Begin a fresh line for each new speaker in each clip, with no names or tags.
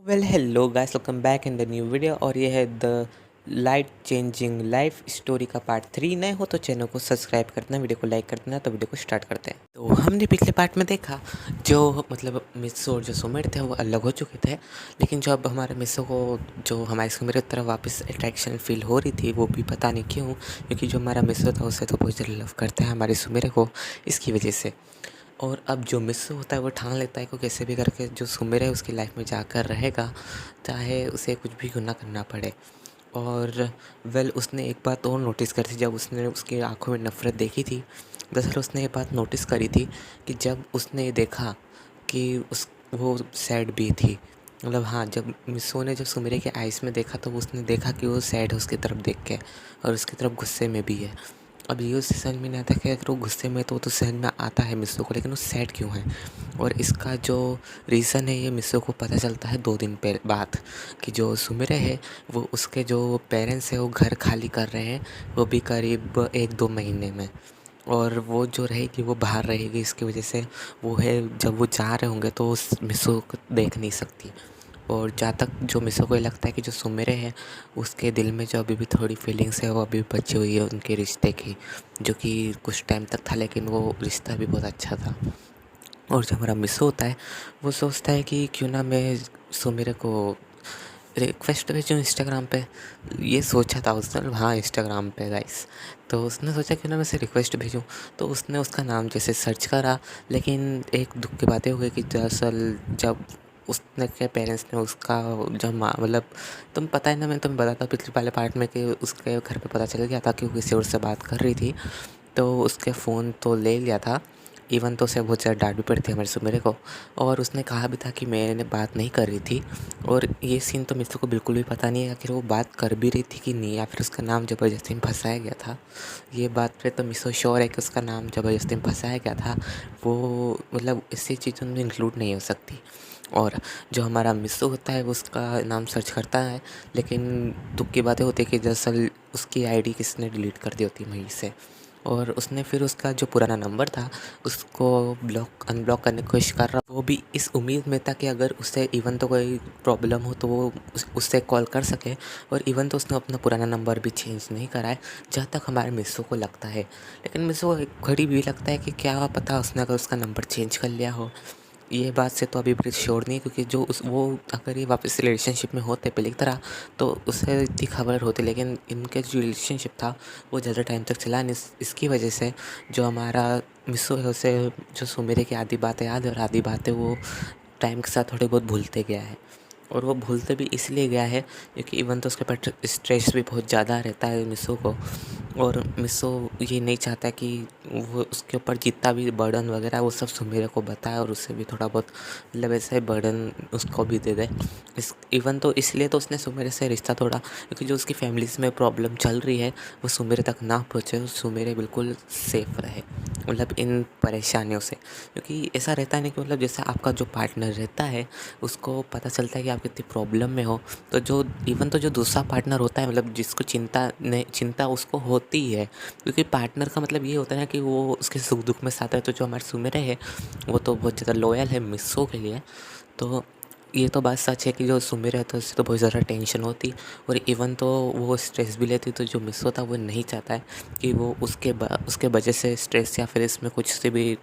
Well hello guys, welcome back in the new video. और ये है the life changing life story का part 3। नए हो तो चैनल को सब्सक्राइब कर देना, वीडियो को लाइक कर देना। तो वीडियो को स्टार्ट करते हैं। तो हमने पिछले पार्ट में देखा जो मतलब मिस्सो और जो सुमेर थे वो अलग हो चुके थे। लेकिन जो अब हमारे मिस्सो को जो हमारे सुमेर की तरफ वापस अट्रैक्शन फील हो रही थी, वो भी पता नहीं क्यों, क्योंकि जो हमारा मिस्सो था उससे तो बहुत ज़्यादा लव करता है हमारे सुमेर को, इसकी वजह से। और अब जो मिस्सो होता है वो ठान लेता है कि कैसे भी करके जो सुमेर है उसकी लाइफ में जाकर रहेगा, चाहे उसे कुछ भी गुनाह करना पड़े। और वेल उसने एक बात और नोटिस करी थी जब उसने उसकी आंखों में नफ़रत देखी थी। दरअसल उसने ये बात नोटिस करी थी कि जब उसने ये देखा कि उस वो सैड भी थी। मतलब हाँ, जब मिस्सो ने जब सुमेरे के आइज़ में देखा तो उसने देखा कि वो सैड है उसकी तरफ देख के, और उसकी तरफ गुस्से में भी है। अब ये उसे समझ में नहीं आता कि अगर वो गुस्से में तो समझ में आता है मिस्सो को, लेकिन वो सैड क्यों है। और इसका जो रीज़न है ये मिस्सो को पता चलता है 2 दिन बाद, कि जो सुमिरे है वो उसके जो पेरेंट्स हैं वो घर खाली कर रहे हैं, वो भी करीब 1-2 महीने में। और वो जो रहेगी वो बाहर रहेगी, इसकी वजह से वो है जब वो जा रहे होंगे तो उस मिस्सो को देख नहीं सकती। और जहाँ तक जो मिस्सो को ये लगता है कि जो सुमेरे है उसके दिल में जो अभी भी थोड़ी फीलिंग्स है वो अभी भी बची हुई है उनके रिश्ते की, जो कि कुछ टाइम तक था, लेकिन वो रिश्ता भी बहुत अच्छा था। और जो हमारा मिस्सो होता है वो सोचता है कि क्यों ना मैं सुमेरे को रिक्वेस्ट भेजूँ इंस्टाग्राम पे। ये सोचा था उसने, हाँ इंस्टाग्राम पे गाइस। तो उसने सोचा क्यों ना मैं उसे रिक्वेस्ट भेजूँ। तो उसने उसका नाम जैसे सर्च करा, लेकिन एक दुख की बातें हो गई कि दरअसल जब उसने के पेरेंट्स ने उसका जब माँ मतलब तुम पता है ना, मैंने तुम्हें बताया था पिछले वाले पार्ट में कि उसके घर पे पता चल गया था कि वो किसी और से बात कर रही थी। तो उसके फ़ोन तो ले लिया था। इवन तो उसे बहुत ज़्यादा डांट भी पड़ी थी हमारे सुमेरे को। और उसने कहा भी था कि मैंने बात नहीं कर रही थी। और ये सीन तो मिस्टर को बिल्कुल भी पता नहीं है कि वो बात कर भी रही थी कि नहीं, या फिर उसका नाम ज़बरदस्ती में फंसाया गया था। ये बात पे तो मिस्टर श्योर है कि उसका नाम ज़बरदस्ती में फंसाया गया था। वो मतलब ऐसी चीज़ों में इंक्लूड नहीं हो सकती। और जो हमारा मिस्सो होता है वो उसका नाम सर्च करता है, लेकिन दुख की बातें होती है कि दरअसल उसकी आईडी किसने डिलीट कर दी होती वहीं से। और उसने फिर उसका जो पुराना नंबर था उसको अनब्लॉक करने की कोशिश कर रहा, वो भी इस उम्मीद में था कि अगर उससे इवन तो कोई प्रॉब्लम हो तो वो उससे कॉल कर सके। और इवन तो उसने अपना पुराना नंबर भी चेंज नहीं करा है, जहाँ तक हमारे मिस्सो को लगता है। लेकिन मिस्सो को एक घड़ी भी लगता है कि क्या पता उसने अगर उसका नंबर चेंज कर लिया हो। ये बात से तो अभी भी श्योर नहीं है, क्योंकि जो उस वो अगर ये वापस रिलेशनशिप में होते पहले की तरह तो उसे इतनी खबर होती, लेकिन इनके जो रिलेशनशिप था वो ज़्यादा टाइम तक चला नहीं। इसकी वजह से जो हमारा मिस्सो है उसे जो सुमेरे की आधी बातें याद है और आधी बातें वो टाइम के साथ थोड़ी बहुत भूलते गया है। और वो भूलते भी इसलिए गया है क्योंकि इवन तो उसके ऊपर स्ट्रेस भी बहुत ज़्यादा रहता है मिस्सो को। और मिस्सो ये नहीं चाहता कि वो उसके ऊपर जितना भी बर्डन वगैरह वो सब सुमेरे को बताए, और उससे भी थोड़ा बहुत मतलब ऐसा बर्डन उसको भी दे दे। इस इवन तो इसलिए तो उसने सुमेरे से रिश्ता तोड़ा, क्योंकि जो उसकी फैमिलीज़ में प्रॉब्लम चल रही है वो सुमेरे तक ना पहुँचे और सुमेरे बिल्कुल सेफ़ रहे मतलब इन परेशानियों से। क्योंकि ऐसा रहता है ना कि मतलब जैसा आपका जो पार्टनर रहता है उसको पता चलता है कि आप कितनी प्रॉब्लम में हो, तो जो इवन तो जो दूसरा पार्टनर होता है मतलब जिसको चिंता उसको होती ही है, क्योंकि पार्टनर का मतलब ये होता है ना कि वो उसके सुख दुख में साथ है। तो जो हमारे सुमेरे है वो तो बहुत ज़्यादा लॉयल है मिस्सो के लिए। तो ये तो बात सच है कि जो सुमेर है तो उससे तो बहुत ज़्यादा टेंशन होती, और इवन तो वो स्ट्रेस भी लेती। तो जो मिस्सो था वो नहीं चाहता है कि वो उसके वजह से स्ट्रेस या फिर इसमें कुछ से भी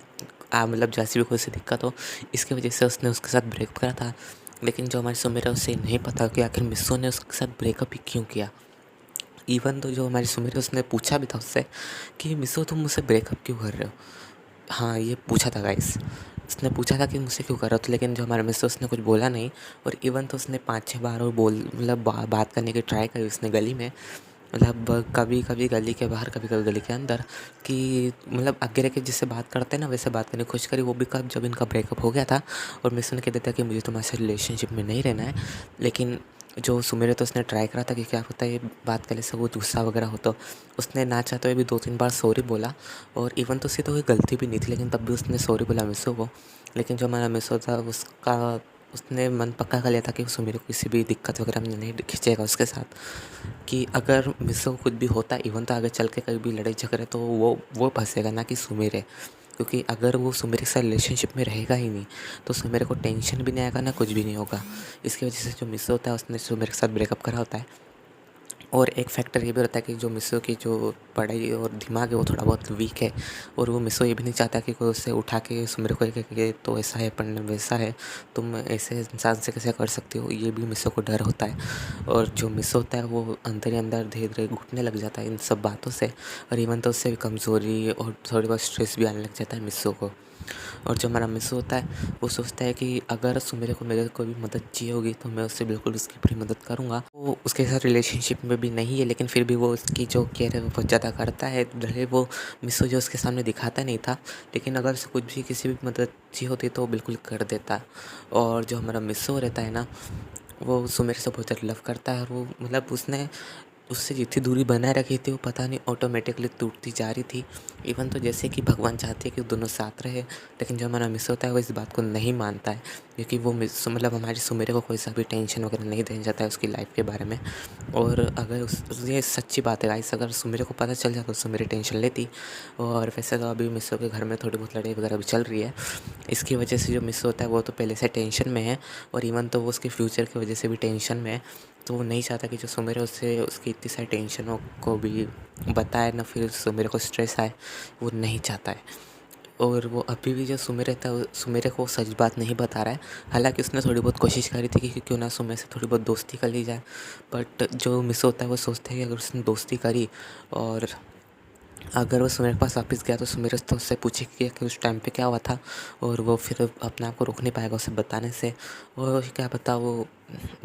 मतलब जैसी भी कोई सी दिक्कत हो, इसकी वजह से उसने उसके साथ ब्रेकअप करा था। लेकिन जो हमारे सुमेर है उसे नहीं पता कि आखिर मिस्सो ने उसके साथ ब्रेकअप ही क्यों किया। इवन तो जो हमारी सुमेर है उसने पूछा भी था उससे कि मिस्सो तुम मुझसे ब्रेकअप क्यों कर रहे हो। हाँ, ये पूछा था गाइस, उसने पूछा था कि मुझसे क्यों कर रहा हो। तो लेकिन जो हमारा मिस्टर उसने कुछ बोला नहीं। और इवन तो उसने 5-6 बार और मतलब बात करने की ट्राई करी उसने गली में, मतलब कभी कभी गली के बाहर कभी कभी गली के अंदर, कि मतलब आगे रह के जिससे बात करते हैं ना वैसे बात करने की कोशिश करी। वो भी कब जब इनका ब्रेकअप हो गया था और मिस्टर ने कह दिया था कि मुझे तुम्हारे साथ रिलेशनशिप में नहीं रहना है। लेकिन जो सुमेर है तो उसने ट्राई करा था कि क्या पता ये बात करने से वो गुस्सा वगैरह हो, तो उसने ना चाहते हुए भी 2-3 बार सॉरी बोला। और इवन तो उससे तो कोई गलती भी नहीं थी, लेकिन तब भी उसने सॉरी बोला मिस्सो को। लेकिन जो हमारा मिस्सो था उसका उसने मन पक्का कर लिया था कि सुमेर को किसी भी दिक्कत वगैरह में नहीं खींचेगा उसके साथ, कि अगर मिस्सो को कुछ भी होता इवन तो आगे चल के कभी भी लड़ाई झगड़े तो वो फंसेगा, ना कि सुमेर है। क्योंकि अगर वो सुमेर के साथ रिलेशनशिप में रहेगा ही नहीं तो सुमेर को टेंशन भी नहीं आएगा ना कुछ भी नहीं होगा। इसकी वजह से जो मिसो होता है उसने सुमेर के साथ ब्रेकअप करा होता है। और एक फैक्टर ये भी रहता है कि जो मिसो की जो पढ़ाई और दिमाग है वो थोड़ा बहुत वीक है, और वो मिसो ये भी नहीं चाहता कि कोई उससे उठा के सुमेर को कहे कि तो ऐसा है पढ़ने वैसा है, तुम ऐसे इंसान से कैसे कर सकती हो, ये भी मिसो को डर होता है। और जो मिसो होता है वो अंदर ही अंदर धीरे धीरे घुटने लग जाता है इन सब बातों से, और इवन तो उससे भी कमज़ोरी और थोड़ी बहुत स्ट्रेस भी आने लग जाता है मिसो को। और जो हमारा मिसो होता है वो सोचता है कि अगर सुमेर को मेरे कोई भी मदद चाहिए होगी तो मैं उससे बिल्कुल उसकी पूरी मदद करूँगा। वो उसके साथ रिलेशनशिप में भी नहीं है, लेकिन फिर भी वो उसकी जो केयर है वो बहुत ज़्यादा करता है। भले वो मिसो जो उसके सामने दिखाता नहीं था, लेकिन अगर उसे कुछ भी किसी भी मदद चाहिए होती तो वो बिल्कुल कर देता। और जो हमारा मिसो रहता है ना, वो सुमेर से बहुत ज़्यादा लव करता है, और वो मतलब उसने उससे जितनी दूरी बनाए रखी थी वो पता नहीं ऑटोमेटिकली टूटती जा रही थी। इवन तो जैसे कि भगवान चाहते हैं कि दोनों साथ रहे, लेकिन जो हमारा मिस होता है वो इस बात को नहीं मानता है, क्योंकि वो मिस मतलब हमारी सुमेरे को कोई सा भी टेंशन वगैरह नहीं देना चाहता है उसकी लाइफ के बारे में। और अगर ये सच्ची बात है गाइस, अगर सुमेरे को पता चल जाता तो सुमेरे टेंशन लेती। और वैसे तो अभी मिसो के घर में थोड़ी बहुत लड़ाई वगैरह भी चल रही है, इसकी वजह से जो मिस होता है वो तो पहले से टेंशन में है, और इवन तो वो उसके फ्यूचर की वजह से भी टेंशन में है। तो वो नहीं चाहता कि जो सुमेर है उससे उसकी इतनी सारी टेंशनों को भी बताए ना, फिर सुमेर को स्ट्रेस आए, वो नहीं चाहता है। और वो अभी भी जो सुमेर रहता है सुमेर को सच बात नहीं बता रहा है। हालांकि उसने थोड़ी बहुत कोशिश करी थी कि क्यों ना सुमेर से थोड़ी बहुत दोस्ती कर ली जाए, बट जो मिस होता है वो सोचते हैं कि अगर उसने दोस्ती करी और अगर वो सुमेर के पास वापस गया तो सुमेर तो उससे पूछेगी कि उस टाइम पे क्या हुआ था, और वो फिर अपने आप को रोक नहीं पाएगा उसे बताने से। और क्या पता वो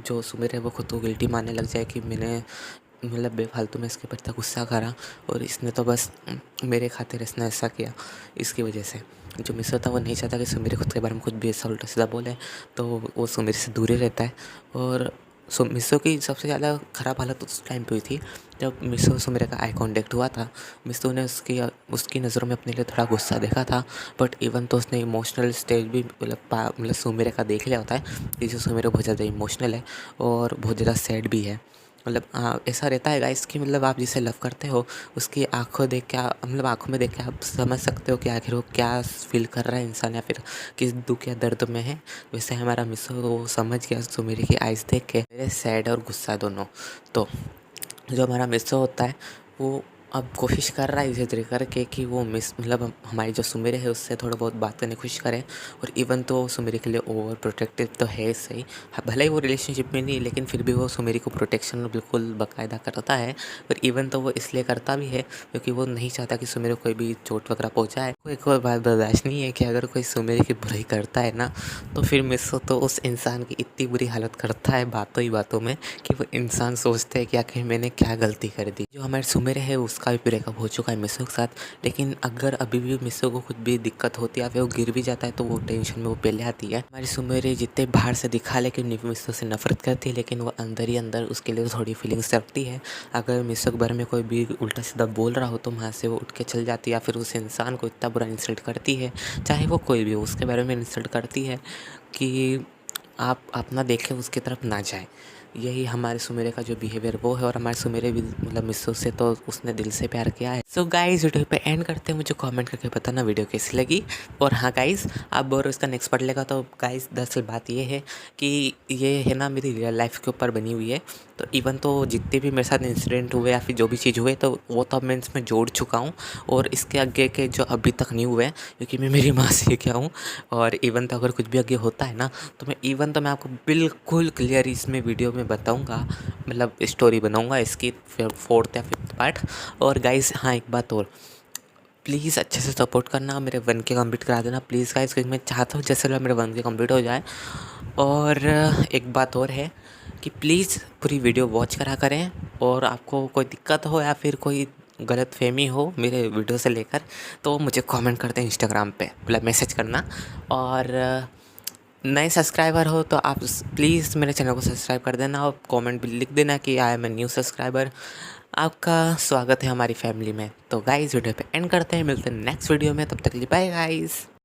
जो सुमेर है वो खुद को गिल्टी मानने लग जाए कि मैंने मतलब बेफालतू में इसके ऊपर इतना गुस्सा करा, और इसने तो बस मेरे खातिर इसने ऐसा किया। इसकी वजह से जो मिस होता है वो नहीं चाहता कि सुमेर खुद के बारे में कुछ भी ऐसा उल्टा सीधा बोले, तो वो सुमेर से दूर ही रहता है। और मिसो की सबसे ज़्यादा ख़राब हालत उस टाइम पे हुई थी जब मिसो से मेरे का आई कांटेक्ट हुआ था। मिसो ने उसकी नज़रों में अपने लिए थोड़ा गुस्सा देखा था, बट इवन तो उसने इमोशनल स्टेज भी मतलब सुमेरे का देख लिया होता है कि जो सुमेरे बहुत ज़्यादा इमोशनल है और बहुत ज़्यादा सैड भी है। मतलब ऐसा रहता है गाइस कि मतलब आप जिसे लव करते हो उसकी आँखों देख के मतलब आँखों में देख के आप समझ सकते हो कि आखिर वो क्या फ़ील कर रहा है इंसान, या फिर किस दुख या दर्द में है। वैसे हमारा मिसो वो समझ गया सुमेरे की आइज़ देख के, मेरे सैड और गुस्सा दोनों। तो जो हमारा मिसो होता है वो अब कोशिश कर रहा है धीरे धीरे करके कि वो मतलब हमारी जो सुमेरे है उससे थोड़ा बहुत बात करने की कोशिश करे। और इवन तो सुमेरे के लिए ओवर प्रोटेक्टिव तो है सही, भले ही वो रिलेशनशिप में नहीं, लेकिन फिर भी वो सुमेरी को प्रोटेक्शन बिल्कुल बाकायदा करता है। पर इवन तो वो इसलिए करता भी है क्योंकि वो नहीं चाहता कि सुमेरे को कोई भी चोट वगैरह पहुँचाए। को एक और बात बर्दाश्त नहीं है कि अगर कोई सुमेरे की बुराई करता है ना, तो फिर मिसो तो उस इंसान की इतनी बुरी हालत करता है बातों ही बातों में कि वो इंसान सोचते हैं कि आखिर मैंने क्या गलती कर दी। जो हमारे सुमेरे है उसका भी ब्रेकअप हो चुका है मिसो के साथ, लेकिन अगर अभी भी मिसो को कुछ भी दिक्कत होती है या फिर वो गिर भी जाता है तो वो टेंशन में वो पहले आती है। हमारी सुमेरे जितने बाहर से दिखा ले कि मिसो से नफरत करती है, लेकिन वो अंदर ही अंदर उसके लिए थोड़ी फीलिंग्स रखती है। अगर मिसो के बारे में कोई भी उल्टा सीधा बोल रहा हो तो वहाँ से वो उठ के चल जाती है, या फिर उस इंसान को इतना बुरा इंसल्ट करती है, चाहे वो कोई भी हो उसके बारे में इंसल्ट करती है कि आप अपना देखें उसकी तरफ ना जाए। यही हमारे सुमेरे का जो बिहेवियर वो है, और हमारे सुमेरे भी मतलब मिसो से तो उसने दिल से प्यार किया है। सो गाइस वीडियो पे एंड करते हैं, मुझे कमेंट करके बताना वीडियो कैसी लगी। और हाँ गाइस, आप बोर इसका नेक्स्ट पार्ट लेगा तो गाइस दरअसल बात ये है कि ये है ना मेरी रियल लाइफ के ऊपर बनी हुई है। तो इवन तो जितने भी मेरे साथ इंसिडेंट हुए या फिर जो भी चीज़ हुए तो वो तो अब मैं इसमें जोड़ चुका हूँ, और इसके आगे के जो अभी तक नहीं हुए हैं क्योंकि मैं मेरी माँ से क्या हूँ। और इवन तो अगर कुछ भी आगे होता है ना तो मैं आपको बिल्कुल क्लियर इसमें वीडियो में बताऊंगा, मतलब स्टोरी बनाऊंगा इसकी फोर्थ या फिफ्थ पार्ट। और गाइस हाँ एक बात और, प्लीज़ अच्छे से सपोर्ट करना, मेरे 1K कंप्लीट करा देना प्लीज़ गाइस, क्योंकि मैं चाहता हूँ जैसे मेरे 1K कंप्लीट हो जाए। और एक बात और है कि प्लीज़ पूरी वीडियो वॉच करा करें, और आपको कोई दिक्कत हो या फिर कोई गलतफहमी हो मेरे वीडियो से लेकर तो मुझे कमेंट करते हैं इंस्टाग्राम पे, मतलब मैसेज करना। और नए सब्सक्राइबर हो तो आप प्लीज़ मेरे चैनल को सब्सक्राइब कर देना, और कमेंट भी लिख देना कि I am a new subscriber. आपका स्वागत है हमारी फैमिली में। तो गाइस वीडियो पे एंड करते हैं, मिलते हैं नेक्स्ट वीडियो में, तब तक के लिए बाय गाइस।